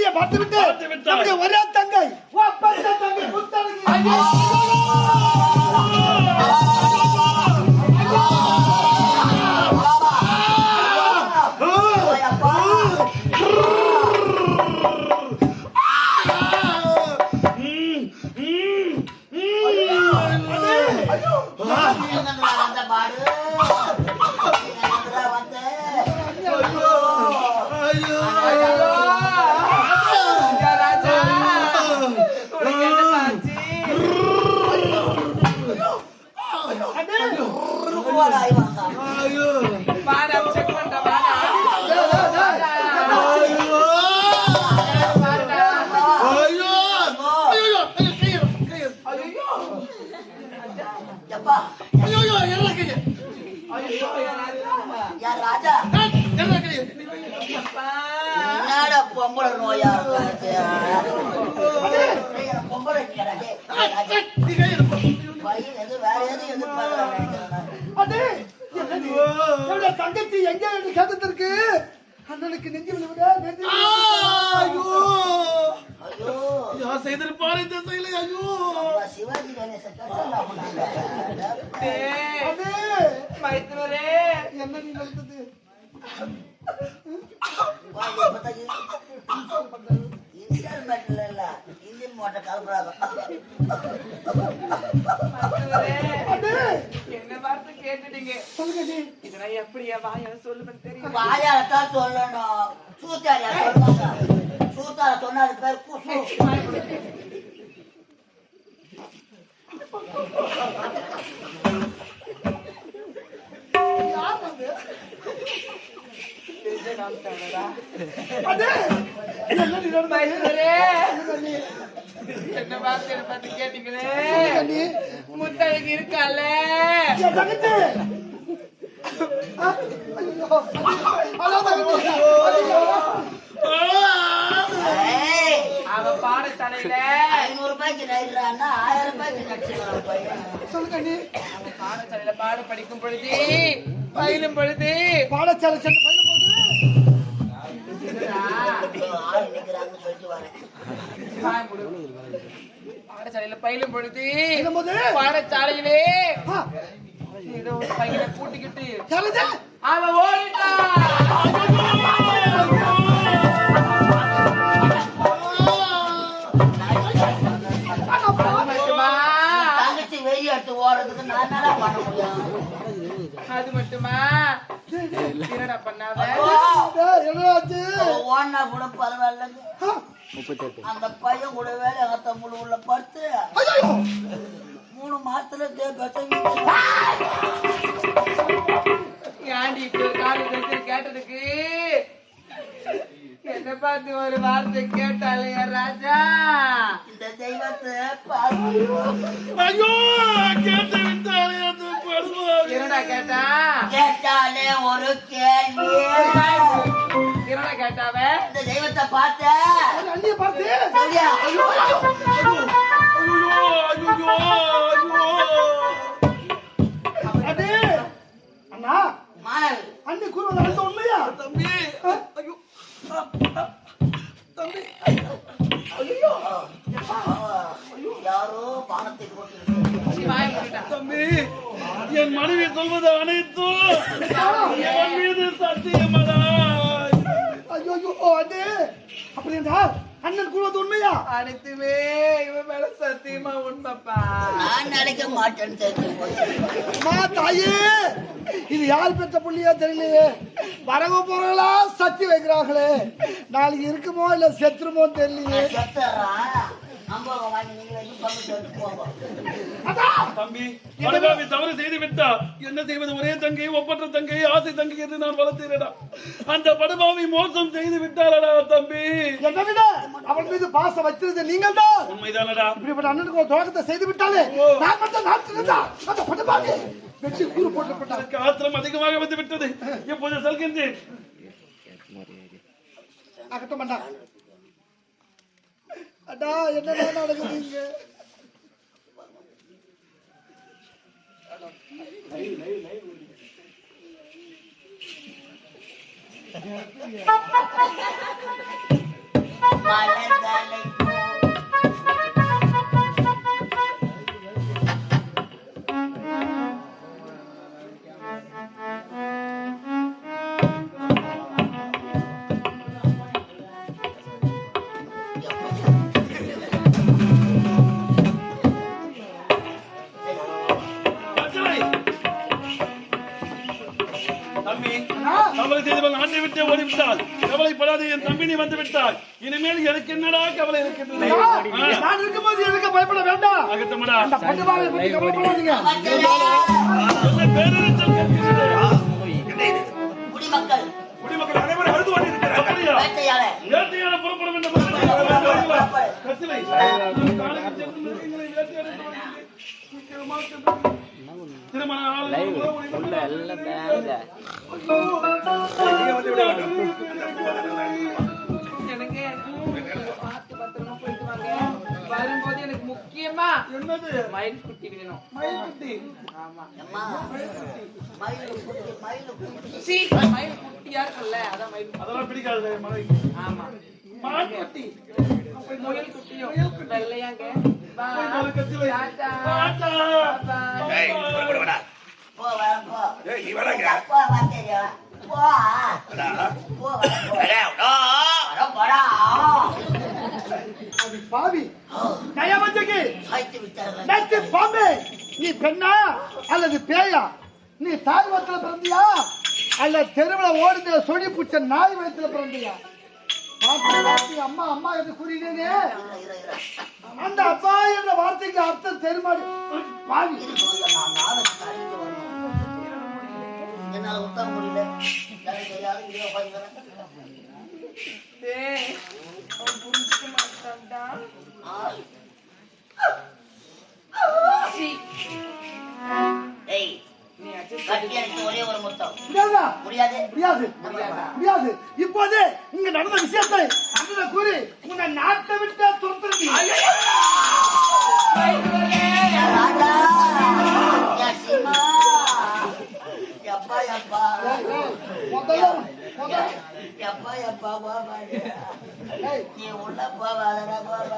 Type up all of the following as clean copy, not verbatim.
தம்பியை பார்த்துவிட்டு நம்முடைய ஒரே தங்கை தங்கை புத்தனுக்கு பொம்பளை நோயா பொம்பளை தங்கச்சி எங்க கேட்டதற்கு அண்ணனுக்கு நெஞ்சு செய்திருப்பாரு இந்த செயலை. ஐயோ சிவாஜி கணேசன் என்ன நீ நடந்தது இன்ஸ்டால்மெண்ட்ல இல்ல இன்ஜின் மோட்டர் கலப்புறாங்க. என்ன வார்த்தை கேட்டுட்டீங்க இதெல்லாம் எப்படியா வாயால சொல்லுவேன்னு தெரியும். வாயாலத்தான் சொல்லணும். சூத்தாரியா சொல்லுவாங்க. சூத்தார சொன்னா அது பேர் குசு. என்ன வார்த்தை பார்த்து கேட்டீங்களே முத்தழகு இருக்கால அவ பாடசாலையில 500 ரூபாய்க்கு நைட்றான்னா 1000 ரூபாய்க்கு நடிச்சுக்கிறான் பையன். பாடசாலையில பாட படிக்கும் பொழுது பயிலும் பொழுது பாடசாலை சென்று பயிலும் போது ஆள் நிக்கிறாங்கன்னு சொல்லிட்டு வரேன். பாடசாலையில பயிலும் பொழுது பாடசாலையிலே ஏதோ ஒரு பையனை கூட்டிக்கிட்டு அவன் ஓடிட்டான். தங்கச்சி வெளியே எடுத்து ஓடுறதுக்கு நான் நல்லா பண்ண முடியும். அது மட்டுமா என்னடா பண்ணாத ஓடினா கூட பரவாயில்லைங்க. அந்த பையன் கூட வேலை எங்க தம்புல உள்ள படுத்து 3 மாசத்துல ஏண்டி இப்ப ஒரு காரணம் கேட்டதுக்கு என்ன பார்த்து ஒரு வார்த்தை கேட்டாலையா ராஜா இந்த தெய்வத்தை ஐயோ கேட்டு விட்டாலே என்னடா கேட்டா கேட்டாலே ஒரு கேள்வி. என்னடா கேட்டாவ இந்த தெய்வத்தை பார்த்த அண்ணிய பார்த்து அண்ணா மாணவி அண்ணி கூறுவது உண்மையா தம்பி? ஐயோ தம்பி யாரோ பானத்தை போட்டு தம்பி என் மனைவி சொல்வது அனைத்தும் என் மீது சத்தியமடா. ஐயோ அண்ணே அப்படி என்றால் அண்ணன் கூறுவது உண்மையா? அனைத்துமே இவன் மேல சத்தியமா உண்மைப்பா. நான் நினைக்க மாட்டேன்னு தெரிஞ்சு போச்சு. தாயே இது யார் பெற்ற புள்ளியா தெரியலையே. வரவ போறவங்களா சத்தி வைக்கிறாங்களே நாளைக்கு இருக்குமோ இல்ல செத்துருமோ தெரியலையே. தம்பி படுபாவி தவறு செய்து விட்டா என்ன செய்வது? ஒரே தங்கை ஒப்பற்ற தங்கை ஆசை தங்கை என்று நான் வளர்த்தேடா. அந்த படுபாவி மோசம் செய்து விட்டாரடா தம்பி. என்ன விட அவன் மீது பாசம் வைத்திருந்த நீங்கள் தான் உண்மைதானடா. இப்படிப்பட்ட அண்ணனுக்கு ஒரு துவக்கத்தை செய்து விட்டாலே நான் மட்டும் நாட்டிருந்தா அந்த படுபாவி வெற்றி கூறு போட்டு ஆத்திரம் அதிகமாக வந்து விட்டது. இப்போது செல்கின்றேன். அகட்ட மாட்டான். அடா என்ன நடக்குது இங்க? மலர்தலை தம்பி, கவலை செய்தவன் நாட்டை விட்டு ஓடிவிட்டால் கவலைப்படாதே, என் தம்பி நீ வந்து விட்டால். இனிமேல் எனக்கு என்னடா கவலை இருக்கின்றது? நான் இருக்கும்போது எனக்கு பயப்பட வேண்டாம். அகத்தமடா, அந்த பட்டுவாவை பற்றி கவலைப்படாதீங்க. என்ன பேரறிச்சல் கேட்கிறது? குடிமக்கள் குடிமக்கள் அனைவரும் அழுது கொண்டிருக்கிறார்கள். அப்படியா? வேட்டையாட புறப்படும் என்ற கத்திலை காலையில் சென்று எங்களை வேட்டையாட திருமண எனக்கு பார்த்து பத்திரமா போயிட்டு வாங்க. வரும்போது எனக்கு முக்கியமா என்னது? மயில் குட்டி வேணும். மயில்குட்டி. ஆமா. சீ, மயில் குட்டியா இருக்குல்ல, அதான் மயில். அதெல்லாம் பிடிக்காது மலை. ஆமா. மான்குட்டி. முயல் குட்டியும் வெள்ளையாங்க. பா. ஒரு கத்திலை. டாடா. டாடா. ஏய், புறப்படுடா. ஏய், நீ வராங்க. பாவி நயவஞ்சகி நச்சு பாம்பே, நீ பெண்ணா அல்லது பேயா? நீ தாய் வயிற்றுல பிறந்தியா அல்ல தெருவில் ஓடுந்த சொடி பூச்ச நாய் வயிற்றுல பிறந்தியா? அம்மா அம்மா என்று கூறினேனே, அந்த அப்பா என்ற வார்த்தைக்கு அர்த்தம் தெரியுமாடி? பாவி, என்னால உத்தர முடியல. டேய், அவன் புரிஞ்சுக்க மாட்டான்டா. சீ, நீ அட்ஜஸ்ட் ஒரே ஒரு முத்தம் முடியாதா? முடியாது. முடியாது முடியாது. இப்போது இங்க நடந்த விஷயத்தை அண்ணன் கூறி உன்னை நாட்டை விட்டு துரத்துறது. ராஜா யசிமா யப்பா யப்பா யப்பா யப்பா பாபா நீ உள்ள போவாதடா பாபா.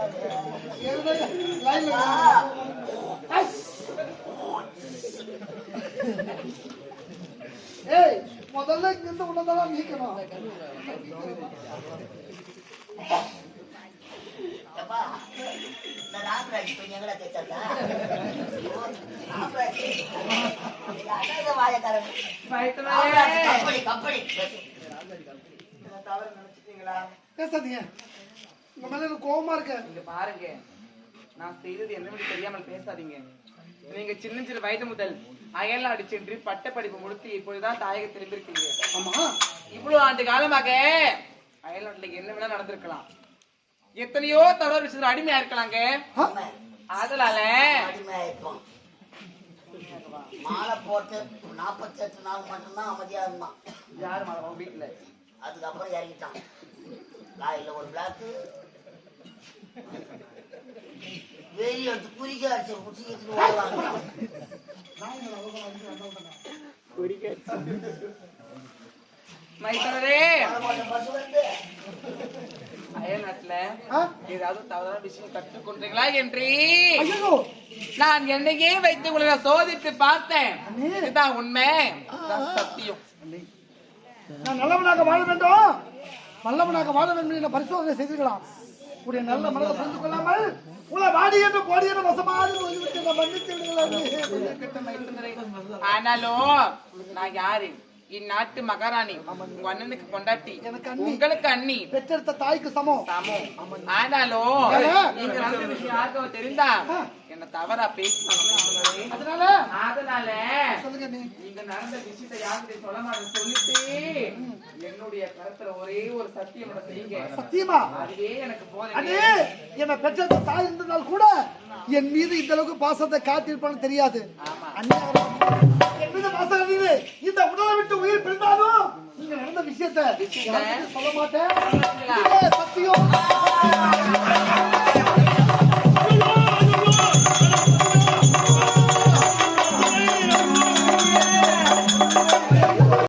ஏய், முதல்ல இங்க இருந்து உன்னதான் நீக்கணும். யப்பா இந்த ராமராஜ் கொஞ்சம் எங்கடா கேட்டா ராமராஜ் யாராவது வாயக்காரன் கப்படி கப்படி தவறு நினைச்சிட்டீங்களா? பேசாதீங்க, உங்க மேல எனக்கு கோவமா இருக்கு. இங்க பாருங்க, நான் செய்தது என்னன்னு தெரியாமல் பேசாதீங்க. நீங்க சின்ன சின்ன வயது முதல் அயல்நாடு சென்று பட்ட படிப்பு முடித்து இப்பொழுதுதான் தாயக திரும்பிருக்கீங்க. ஆமா, இவ்வளவு ஆண்டு காலமாக அயல்நாட்டுல என்ன வேணா நடந்திருக்கலாம், எத்தனையோ தவறு விஷயத்துல அடிமையா இருக்கலாங்க. அதனால அடிமையாயிருப்போம். மாலை போட்டு 48 நாள் மட்டும்தான் அமைதியா இருந்தான். யாரு மாதவா வீட்டுல? அதுக்கப்புறம் இறங்கிட்டான். லாயில ஒரு பிளாக்கு வெறி எடுத்து குறிக்க அடிச்சு குடிச்சிக்கிட்டு வருவாங்க. மைத்தனரே, பசு வந்து அயல்நாட்டுல ஏதாவது தவறான விஷயம் கற்றுக்கொண்டீங்களா என்று ஐயோ, நான் என்னையே வைத்து உங்களை சோதித்து பார்த்தேன். இதுதான் உண்மை, இதுதான் சத்தியம். நான் நல்லவனாக வாழ வேண்டும், நல்லவனாக வாழ வேண்டும் என்ற பரிசோதனை செய்திருக்கலாம். உடைய நல்ல மனதை புரிந்து கொள்ளாமல் உங்களை வாடி என்று போடி என்று வசமாக மன்னித்து விடுங்கள். ஆனாலும் நான் யாரு? இந்நாட்டு மகாராணி, உங்க அண்ணனுக்கு கொண்டாட்டி, உங்களுக்கு அண்ணி, பெற்றெடுத்த தாய்க்கு சமம். ஆனாலும் நீங்க நடந்த விஷயம் யாருக்கோ தெரிந்தா என்ன தவறா பேசுவாங்க. அதனால சொல்லுங்க, நீங்க நடந்த விஷயத்தை யாருக்கிட்ட சொல்ல மாட்டேன்னு சொல்லிட்டு என்னுடைய கருத்துல ஒரே ஒரு சத்தியம் செய்யுங்க. சத்தியமா? அதுவே எனக்கு போதும். அண்ணே, என்னை பெற்ற தாய் இருந்ததால் கூட என் மீது இந்த அளவுக்கு பாசத்தை காட்டியிருப்பான்னு தெரியாது. அண்ணே, என் மீது பாசம் இருந்தது. இந்த உடலை விட்டு உயிர் பிரிந்தாலும் நீங்க நடந்த விஷயத்தை சொல்ல மாட்டேன். சத்தியம்.